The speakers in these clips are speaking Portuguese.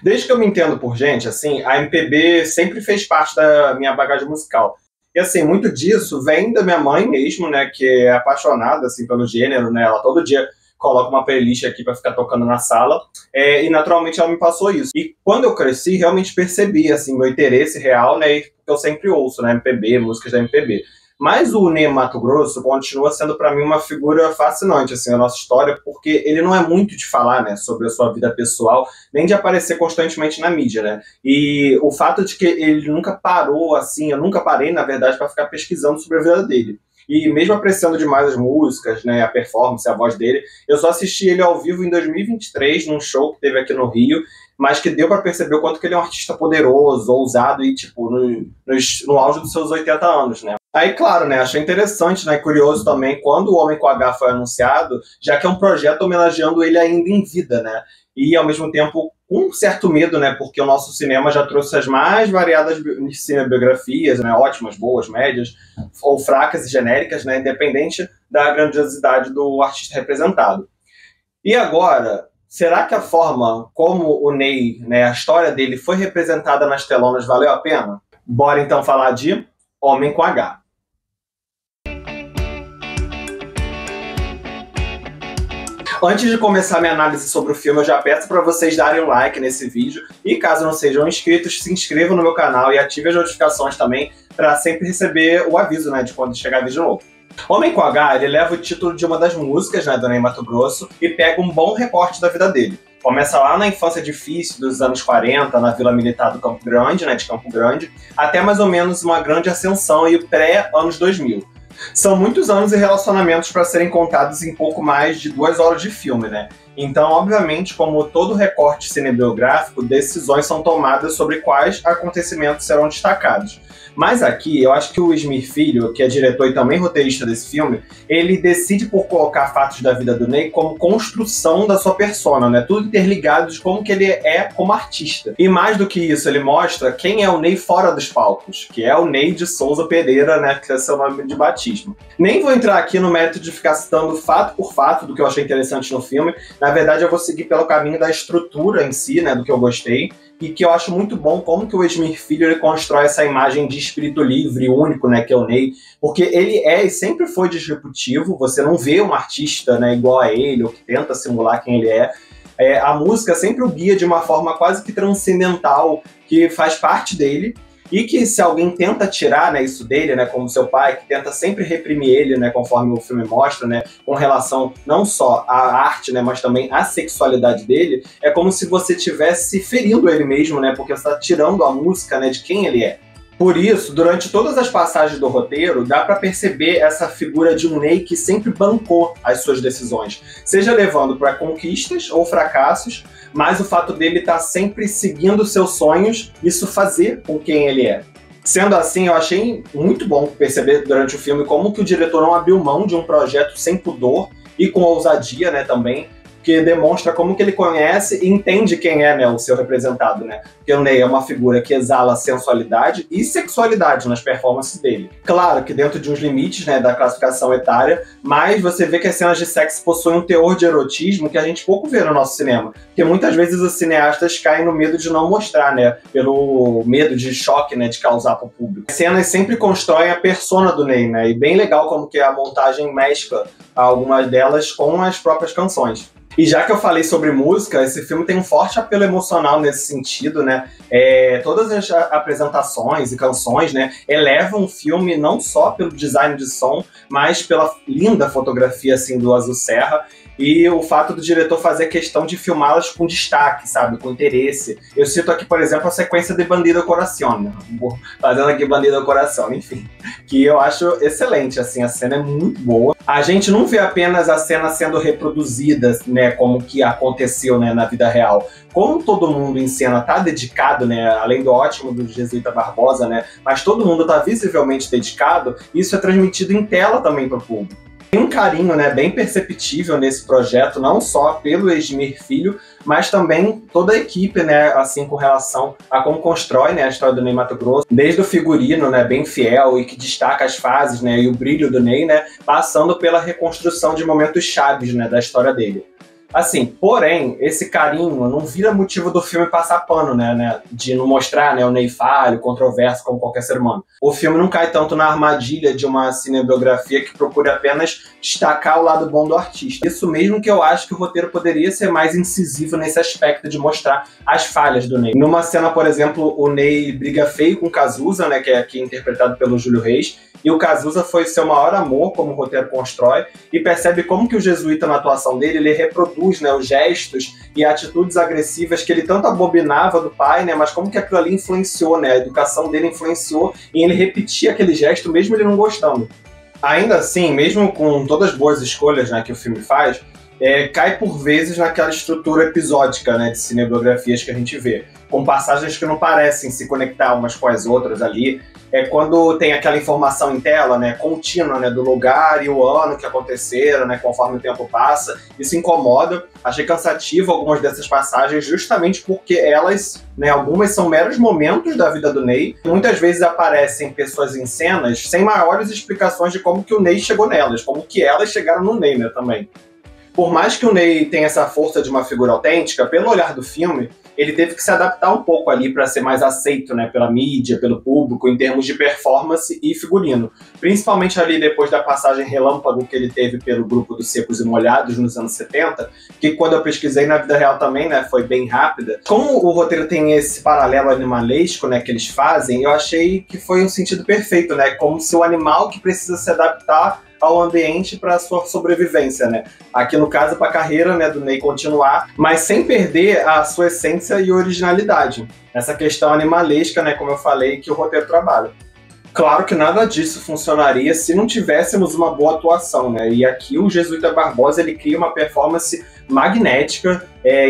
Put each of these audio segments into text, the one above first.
Desde que eu me entendo por gente, assim, a MPB sempre fez parte da minha bagagem musical. E, assim, muito disso vem da minha mãe mesmo, né, que é apaixonada, assim, pelo gênero, né, ela todo dia coloca uma playlist aqui para ficar tocando na sala, e naturalmente ela me passou isso. E quando eu cresci, realmente percebi, assim, meu interesse real, né, que eu sempre ouço, né, MPB, músicas da MPB. Mas o Ney Matogrosso continua sendo para mim uma figura fascinante, assim, a nossa história, porque ele não é muito de falar, né, sobre a sua vida pessoal, nem de aparecer constantemente na mídia, né? E o fato de que ele nunca parou, assim, eu nunca parei, na verdade, para ficar pesquisando sobre a vida dele. E mesmo apreciando demais as músicas, né, a performance, a voz dele, eu só assisti ele ao vivo em 2023, num show que teve aqui no Rio, mas que deu para perceber o quanto que ele é um artista poderoso, ousado e, tipo, no auge dos seus 80 anos, né? Aí, claro, né, achei interessante, né, e curioso também, quando o Homem com H foi anunciado, já que é um projeto homenageando ele ainda em vida, né, e ao mesmo tempo com um certo medo, né, porque o nosso cinema já trouxe as mais variadas cinebiografias, né, ótimas, boas, médias, ou fracas e genéricas, né, independente da grandiosidade do artista representado. E agora, será que a forma como o Ney, né, a história dele foi representada nas telonas valeu a pena? Bora então falar de Homem com H. Antes de começar minha análise sobre o filme, eu já peço para vocês darem um like nesse vídeo e, caso não sejam inscritos, se inscrevam no meu canal e ativem as notificações também para sempre receber o aviso, né, de quando chegar vídeo novo. Homem com H, ele leva o título de uma das músicas, né, do Ney Matogrosso e pega um bom recorte da vida dele. Começa lá na infância difícil dos anos 40, na Vila Militar do Campo Grande, né, de Campo Grande, até mais ou menos uma grande ascensão e pré-anos 2000. São muitos anos e relacionamentos para serem contados em pouco mais de 2 horas de filme, né? Então, obviamente, como todo recorte cinebiográfico, decisões são tomadas sobre quais acontecimentos serão destacados. Mas aqui, eu acho que o Esmir Filho, que é diretor e também roteirista desse filme, ele decide por colocar fatos da vida do Ney como construção da sua persona, né? Tudo interligado de como que ele é como artista. E mais do que isso, ele mostra quem é o Ney fora dos palcos, que é o Ney de Souza Pereira, né? Que é seu nome de batismo. Nem vou entrar aqui no mérito de ficar citando fato por fato do que eu achei interessante no filme. Na verdade, eu vou seguir pelo caminho da estrutura em si, né? Do que eu gostei. E que eu acho muito bom como que o Esmir Filho ele constrói essa imagem de espírito livre, único, né, que é o Ney, porque ele é e sempre foi disruptivo, você não vê um artista, né, igual a ele, ou que tenta simular quem ele é. A música sempre o guia de uma forma quase que transcendental, que faz parte dele, e que se alguém tenta tirar, né, isso dele, né, como seu pai, que tenta sempre reprimir ele, né, conforme o filme mostra, né, com relação não só à arte, né, mas também à sexualidade dele, é como se você estivesse ferindo ele mesmo, né, porque você está tirando a música, né, de quem ele é. Por isso, durante todas as passagens do roteiro, dá para perceber essa figura de um Ney que sempre bancou as suas decisões, seja levando para conquistas ou fracassos, mas o fato dele estar sempre seguindo seus sonhos, isso fazer com quem ele é. Sendo assim, eu achei muito bom perceber durante o filme como que o diretor não abriu mão de um projeto sem pudor e com ousadia, né, também, que demonstra como que ele conhece e entende quem é, né, o seu representado, né? Porque o Ney é uma figura que exala sensualidade e sexualidade nas performances dele. Claro que dentro de uns limites, né, da classificação etária, mas você vê que as cenas de sexo possuem um teor de erotismo que a gente pouco vê no nosso cinema. Porque muitas vezes os cineastas caem no medo de não mostrar, né? Pelo medo de choque, né, de causar para o público. As cenas sempre constroem a persona do Ney, né? E bem legal como que a montagem mescla algumas delas com as próprias canções. E já que eu falei sobre música, esse filme tem um forte apelo emocional nesse sentido, né? Todas as apresentações e canções, né, elevam o filme não só pelo design de som, mas pela linda fotografia, assim, do Azul Serra, e o fato do diretor fazer questão de filmá-las com destaque, sabe, com interesse. Eu cito aqui, por exemplo, a sequência de Bandido Coração, né? Fazendo aqui Bandido Coração, enfim, que eu acho excelente, assim, a cena é muito boa. A gente não vê apenas a cena sendo reproduzida, né, como que aconteceu, né, na vida real. Como todo mundo em cena tá dedicado, né, além do ótimo do Jesuíta Barbosa, né, mas todo mundo tá visivelmente dedicado, isso é transmitido em tela também para o público. Tem um carinho, né, bem perceptível nesse projeto, não só pelo Esmir Filho, mas também toda a equipe, né, assim, com relação a como constrói, né, a história do Ney Matogrosso, desde o figurino, né, bem fiel e que destaca as fases, né, e o brilho do Ney, né, passando pela reconstrução de momentos chaves, né, da história dele. Assim, porém, esse carinho não vira motivo do filme passar pano, né? De não mostrar, né, o Ney falho, controverso como qualquer ser humano. O filme não cai tanto na armadilha de uma cinebiografia que procura apenas destacar o lado bom do artista. Isso mesmo que eu acho que o roteiro poderia ser mais incisivo nesse aspecto de mostrar as falhas do Ney. Numa cena, por exemplo, o Ney briga feio com o Cazuza, né, que é aqui interpretado pelo Júlio Reis, e o Cazuza foi seu maior amor, como o roteiro constrói, e percebe como que o jesuíta, na atuação dele, ele reproduz, né, os gestos e atitudes agressivas que ele tanto abominava do pai, né, mas como que aquilo ali influenciou, né, a educação dele influenciou em ele repetir aquele gesto, mesmo ele não gostando. Ainda assim, mesmo com todas as boas escolhas, né, que o filme faz, cai por vezes naquela estrutura episódica, né, de cinebiografias que a gente vê, com passagens que não parecem se conectar umas com as outras ali. Quando tem aquela informação em tela, né, contínua, né, do lugar e o ano que aconteceram, né, conforme o tempo passa, isso incomoda. Achei cansativo algumas dessas passagens justamente porque elas, né, algumas são meros momentos da vida do Ney. Muitas vezes aparecem pessoas em cenas sem maiores explicações de como que o Ney chegou nelas, como que elas chegaram no Ney, né, também. Por mais que o Ney tenha essa força de uma figura autêntica, pelo olhar do filme, ele teve que se adaptar um pouco ali para ser mais aceito, né, pela mídia, pelo público, em termos de performance e figurino. Principalmente ali depois da passagem relâmpago que ele teve pelo grupo dos Secos e Molhados nos anos 70, que quando eu pesquisei na vida real também, né, foi bem rápida. Como o roteiro tem esse paralelo animalesco, né, que eles fazem, eu achei que foi um sentido perfeito, né, como se o animal que precisa se adaptar ao ambiente para a sua sobrevivência, né? Aqui no caso, para a carreira, né, do Ney continuar, mas sem perder a sua essência e originalidade. Essa questão animalesca, né, como eu falei, que o roteiro trabalha. Claro que nada disso funcionaria se não tivéssemos uma boa atuação, né? E aqui o Jesuíta Barbosa, ele cria uma performance magnética,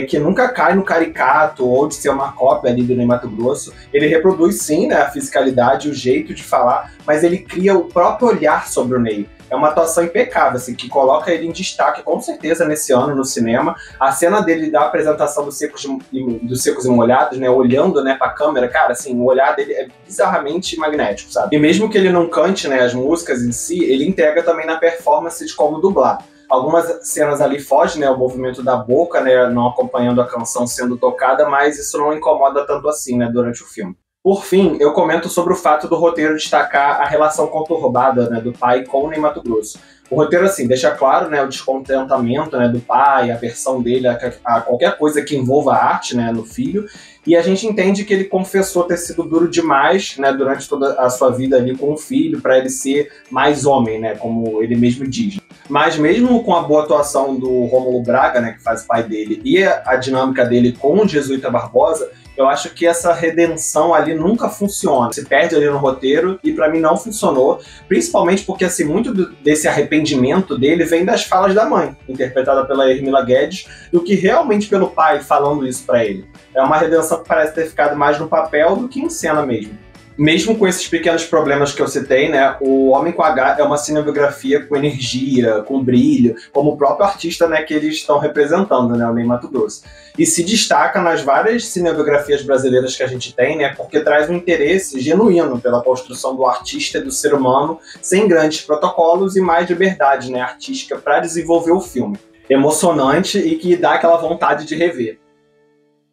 que nunca cai no caricato ou de ser uma cópia ali do Ney Matogrosso. Ele reproduz sim, né, a fisicalidade, o jeito de falar, mas ele cria o próprio olhar sobre o Ney. É uma atuação impecável, assim, que coloca ele em destaque, com certeza, nesse ano no cinema. A cena dele da apresentação dos Secos e Molhados, né, olhando, né, pra câmera, cara, assim, o olhar dele é bizarramente magnético, sabe? E mesmo que ele não cante, né, as músicas em si, ele entrega também na performance de como dublar. Algumas cenas ali fogem, né, o movimento da boca, né, não acompanhando a canção sendo tocada, mas isso não incomoda tanto assim, né, durante o filme. Por fim, eu comento sobre o fato do roteiro destacar a relação conturbada, né, do pai com o Ney Matogrosso. O roteiro, assim, deixa claro, né, o descontentamento, né, do pai, a aversão dele a qualquer coisa que envolva a arte, né, no filho, e a gente entende que ele confessou ter sido duro demais, né, durante toda a sua vida ali com o filho, para ele ser mais homem, né, como ele mesmo diz. Mas mesmo com a boa atuação do Rômulo Braga, né, que faz o pai dele, e a dinâmica dele com o Jesuíta Barbosa, eu acho que essa redenção ali nunca funciona. Se perde ali no roteiro e pra mim não funcionou, principalmente porque assim, muito desse arrependimento dele vem das falas da mãe, interpretada pela Hermila Guedes, do que realmente pelo pai falando isso pra ele. É uma redenção que parece ter ficado mais no papel do que em cena mesmo. Mesmo com esses pequenos problemas que eu citei, né, o Homem com H é uma cinebiografia com energia, com brilho, como o próprio artista, né, que eles estão representando, né, o Ney Matogrosso. E se destaca nas várias cinebiografias brasileiras que a gente tem, né, porque traz um interesse genuíno pela construção do artista e do ser humano, sem grandes protocolos e mais liberdade, né, artística para desenvolver o filme. Emocionante e que dá aquela vontade de rever.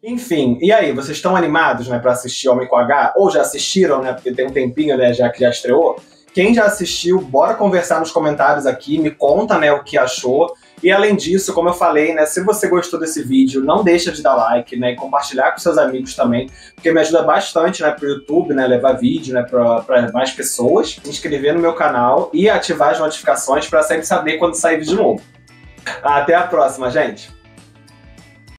Enfim, e aí, vocês estão animados, né, para assistir Homem com H? Ou já assistiram, né, porque tem um tempinho, né, já que já estreou? Quem já assistiu, bora conversar nos comentários aqui, me conta, né, o que achou. E além disso, como eu falei, né, se você gostou desse vídeo, não deixa de dar like, né, e compartilhar com seus amigos também, porque me ajuda bastante, né, pro YouTube, né, levar vídeo, né, para mais pessoas, se inscrever no meu canal e ativar as notificações para sempre saber quando sair vídeo novo. Até a próxima, gente!